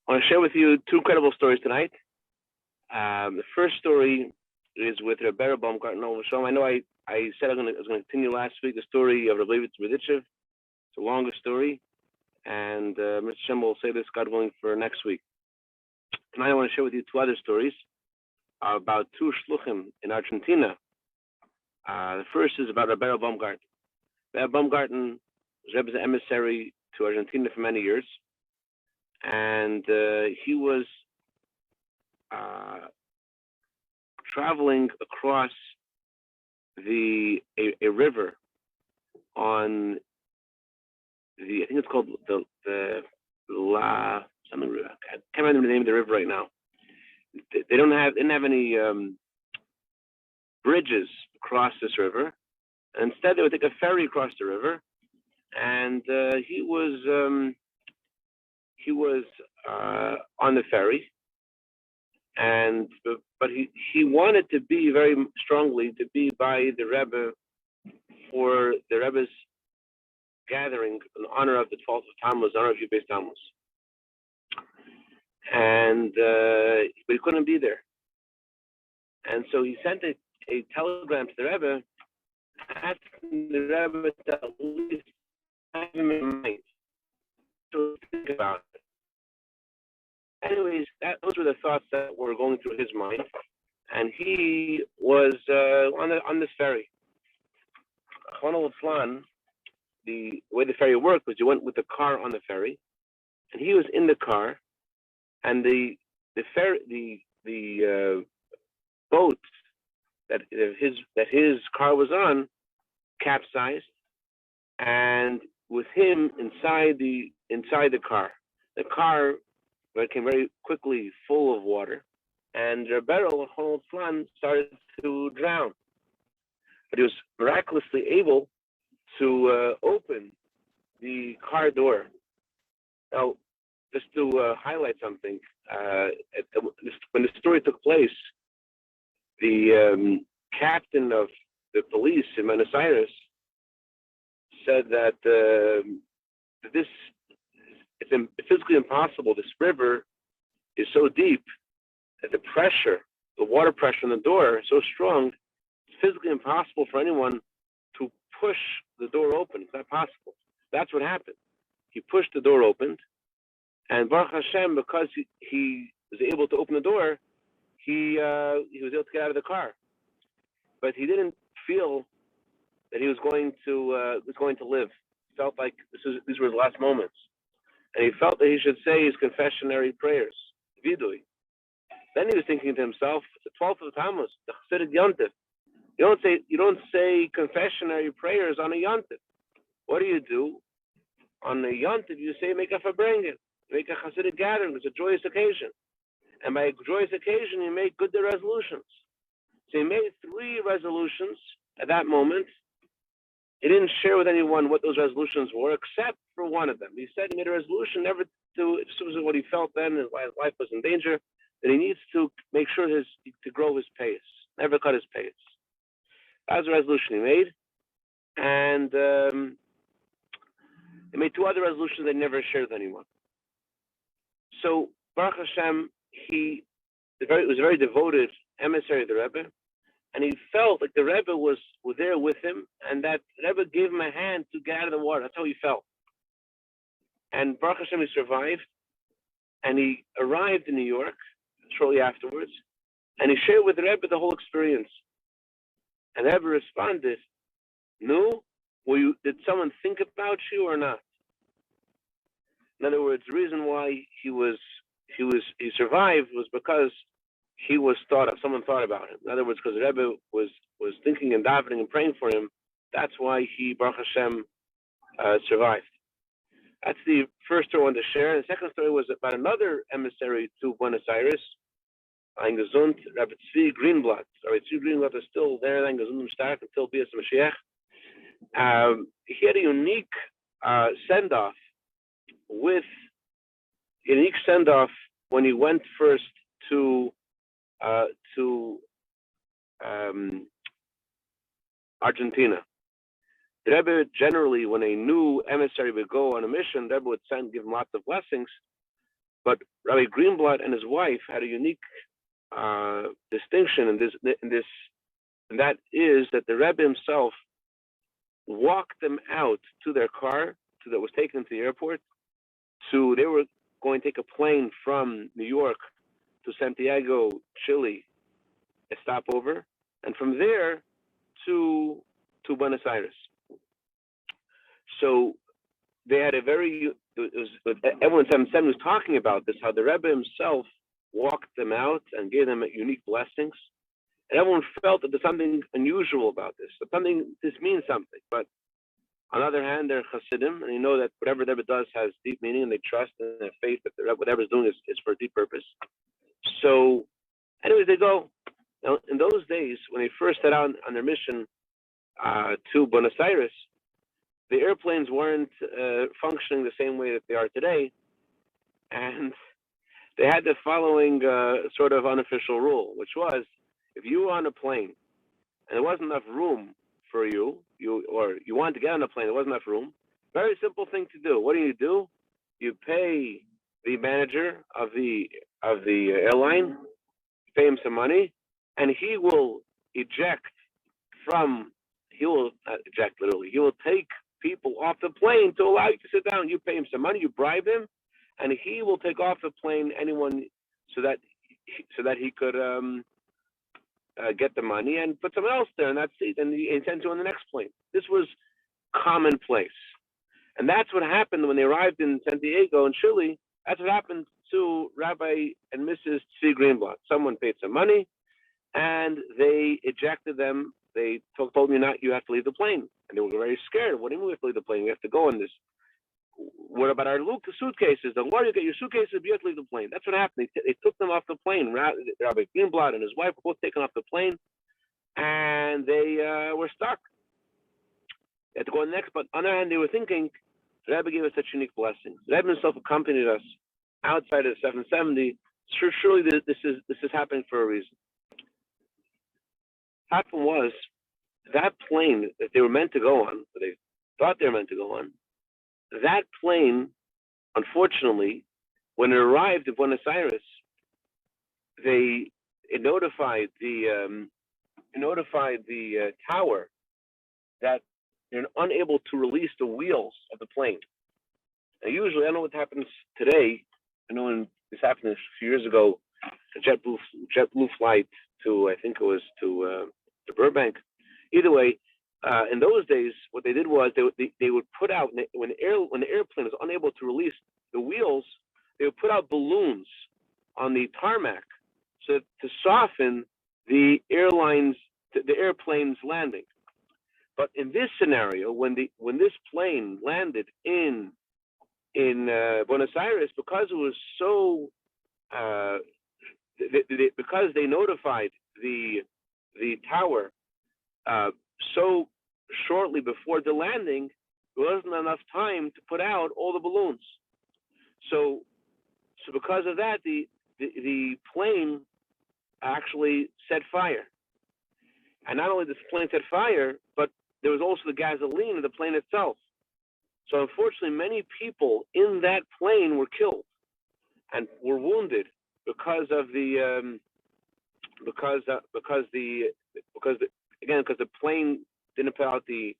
I want to share with you two incredible stories tonight. The first story is with Rabbi Baumgarten. I know I said I was going to continue last week the story of Rebbetzin. It's a longer story, and Mr. Shem will say this, God willing, for next week. Tonight I want to share with you two other stories about two shluchim in Argentina. The first is about Rabbi Baumgarten. Rabbi Baumgarten was Rebbe's emissary to Argentina for many years, and he was traveling across a river on I think it's called the La something. I can't remember the name of the river right now. They didn't have any bridges across this river. And instead, they would take a ferry across the river, and he was on the ferry, but he wanted to be very strongly to be by the Rebbe for the Rebbe's gathering in honor of the 12th of Tammuz, in honor of Yud Tammuz, and but he couldn't be there, and so he sent a telegram to the Rebbe, asking the Rebbe to at least have him in mind to think about it. Anyways, those were the thoughts that were going through his mind, and he was on this ferry. Chana, the way the ferry worked was you went with the car on the ferry, and he was in the car, and the boat that his car was on capsized, and with him inside the car became very quickly full of water, and Berel started to drown. But he was miraculously able to open the car door. Now, just to highlight something, when the story took place, the captain of the police in Buenos Aires said that it's physically impossible. This river is so deep that the water pressure on the door is so strong, it's physically impossible for anyone to push the door open. It's not possible. That's what happened. He pushed the door open, and Baruch Hashem, because he was able to open the door, he was able to get out of the car. But he didn't feel that he was going to live. He felt like these were his last moments. And he felt that he should say his confessionary prayers, vidui. Then he was thinking to himself, the 12th of Tammuz, the Chasidic Yontif. You don't say confessionary prayers on a Yontif. What do? On a Yontif, you say make a fabrengen, make a Chasidic gathering. It's a joyous occasion. And by a joyous occasion, you make good resolutions. So he made 3 resolutions at that moment. He didn't share with anyone what those resolutions were, except for one of them. He said he made a resolution never to, this was what he felt then, his life was in danger, that he needs to make sure to grow his pace, never cut his pace. That was the resolution he made. And he made 2 other resolutions that he never shared with anyone. So, Baruch Hashem, he was a very devoted emissary of the Rebbe, and he felt like the Rebbe was there with him, and that Rebbe gave him a hand to get out of the water. That's how he felt. And Baruch Hashem, he survived, and he arrived in New York shortly afterwards, and he shared with the Rebbe the whole experience. And the Rebbe responded, "No, did someone think about you or not?" In other words, the reason why he survived was because someone thought about him. In other words, because the Rebbe was thinking and davening and praying for him. That's why he, Baruch Hashem, survived. That's the first story I wanted to share. And the second story was about another emissary to Buenos Aires, Ein Gesund, Rabbi Tzvi Grunblatt. Rabbi Tzvi Grunblatt is still there, Ein Gesund stark until Bias Mashiach. He had a unique send-off when he went first to Argentina. The Rebbe generally, when a new emissary would go on a mission, the Rebbe would give him lots of blessings. But Rabbi Grunblatt and his wife had a unique distinction in this, and that is that the Rebbe himself walked them out to their car that was taken to the airport. They were going to take a plane from New York to Santiago, Chile, a stopover, and from there to Buenos Aires. So they had everyone was talking about this, how the Rebbe himself walked them out and gave them unique blessings. And everyone felt that there's something unusual about this. This means something. But on the other hand, they're Hasidim, and you know that whatever the Rebbe does has deep meaning, and they trust and have faith that whatever is doing is for a deep purpose. So, anyways, they go. Now, in those days, when they first set out on their mission to Buenos Aires, the airplanes weren't functioning the same way that they are today, and they had the following sort of unofficial rule, which was, if you were on a plane and there wasn't enough room for you wanted to get on a plane, there wasn't enough room, very simple thing to do. What do? You pay the manager of the airline, pay him some money, and he will not eject literally, he will take people off the plane to allow you to sit down. You pay him some money, you bribe him, and he will take off the plane anyone so that he could get the money and put someone else there in that seat, and he sends you on the next plane. This was commonplace, and that's what happened when they arrived in Santiago in Chile. That's what happened to Rabbi and Mrs. Tzvi Grunblatt. Someone paid some money, and they ejected them. They told me you have to leave the plane, and they were very scared. What do you mean we have to leave the plane? We have to go on this. What about our suitcases? The more you get your suitcases, you have to leave the plane. That's what happened. They took them off the plane. Rabbi Grunblatt and his wife were both taken off the plane, and they were stuck. They had to go on next. But on the other hand, they were thinking, the Rebbe gave us such unique blessings. The Rebbe himself accompanied us outside of 770. Surely this is happening for a reason. What happened was, that plane that they were meant to go on, or they thought they were meant to go on, that plane, unfortunately, when it arrived in Buenos Aires, it notified the tower that they're unable to release the wheels of the plane. Now, usually, I don't know what happens today. I know when this happened a few years ago, a JetBlue flight to, I think it was to Burbank. Either way, in those days, what they did was they would put out, when the airplane was unable to release the wheels, they would put out balloons on the tarmac to soften the airplane's landing. But in this scenario, when this plane landed in Buenos Aires, because it was so because they notified the tower so shortly before the landing, there wasn't enough time to put out all the balloons. So because of that, the plane actually set fire. And not only did the plane set fire, but there was also the gasoline in the plane itself. So unfortunately, many people in that plane were killed and were wounded because the plane didn't put out the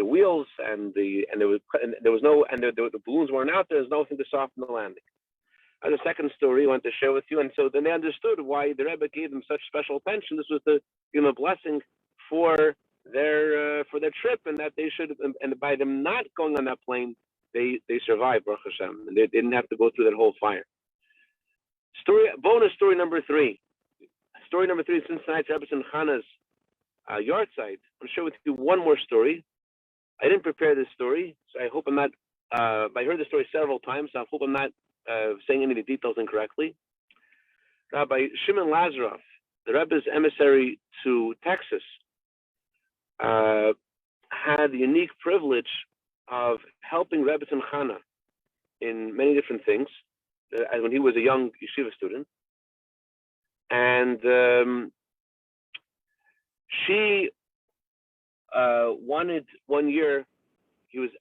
wheels, and the balloons weren't out there. There's nothing to soften the landing. And the second story I want to share with you, and so then they understood why the Rebbe gave them such special attention. This was the blessing for their trip, and that they should, and by them not going on that plane, they survived, Baruch Hashem, and they didn't have to go through that whole fire. Bonus story number 3. Story number 3 is Cincinnati Rebbetzin Chana's yard site. I'm going to share with you one more story. I didn't prepare this story, so I hope I'm not. I heard the story several times, so I hope I'm not saying any of the details incorrectly. Rabbi Shimon Lazaroff, the Rebbe's emissary to Texas, had the unique privilege of helping Rebbetzin Chana in many different things when he was a young yeshiva student. And she wanted one year.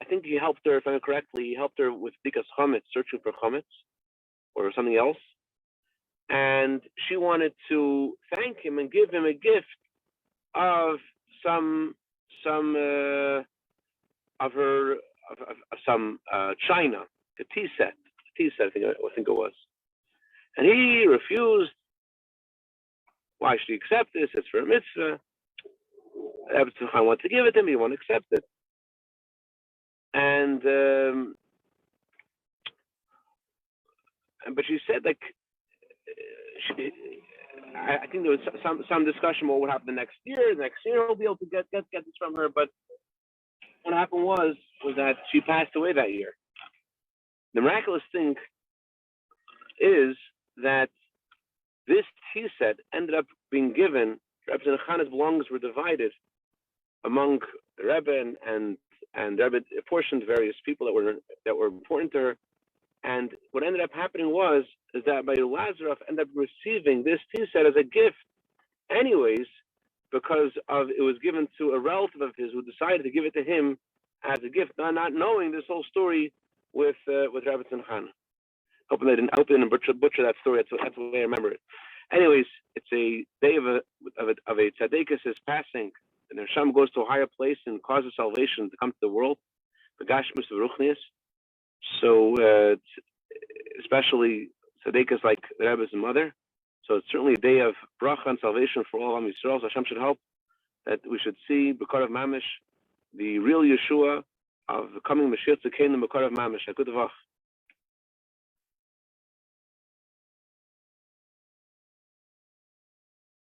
I think he helped her, if I remember correctly. He helped her with Bikas Chametz, searching for Chametz. or something else, and she wanted to thank him and give him a gift of some of her of some china, a tea set, I think it was, and he refused. Why should he accept this? It's for a mitzvah. Rebbetzin wanted to give it to him. He won't accept it, and but she said like. I think there was some discussion about what happened the next year. The next year he'll be able to get this from her. But what happened was that she passed away that year. The miraculous thing is that this tea set ended up being given. Rebbetzin and Chana's belongings were divided among the Rebbe and Rebbe apportioned various people that were important to her. And what ended up happening is that by Lazarus ended up receiving this tea set as a gift, anyways, because it was given to a relative of his who decided to give it to him as a gift, not knowing this whole story with Rebbetzin and Chana. Hoping they didn't butcher that story. That's the way I remember it. Anyways, it's a day of a tzaddikus' passing, and the Hashem goes to a higher place and causes salvation to come to the world, the Gashmus of Ruchnius. So, especially tzaddikus like the Rebbe's mother. So it's certainly a day of bracha and salvation for all of Yisrael. So Hashem should help that we should see B'kar of Mamish, the real Yeshua of the coming Mashiach to came the B'kar of Mamish.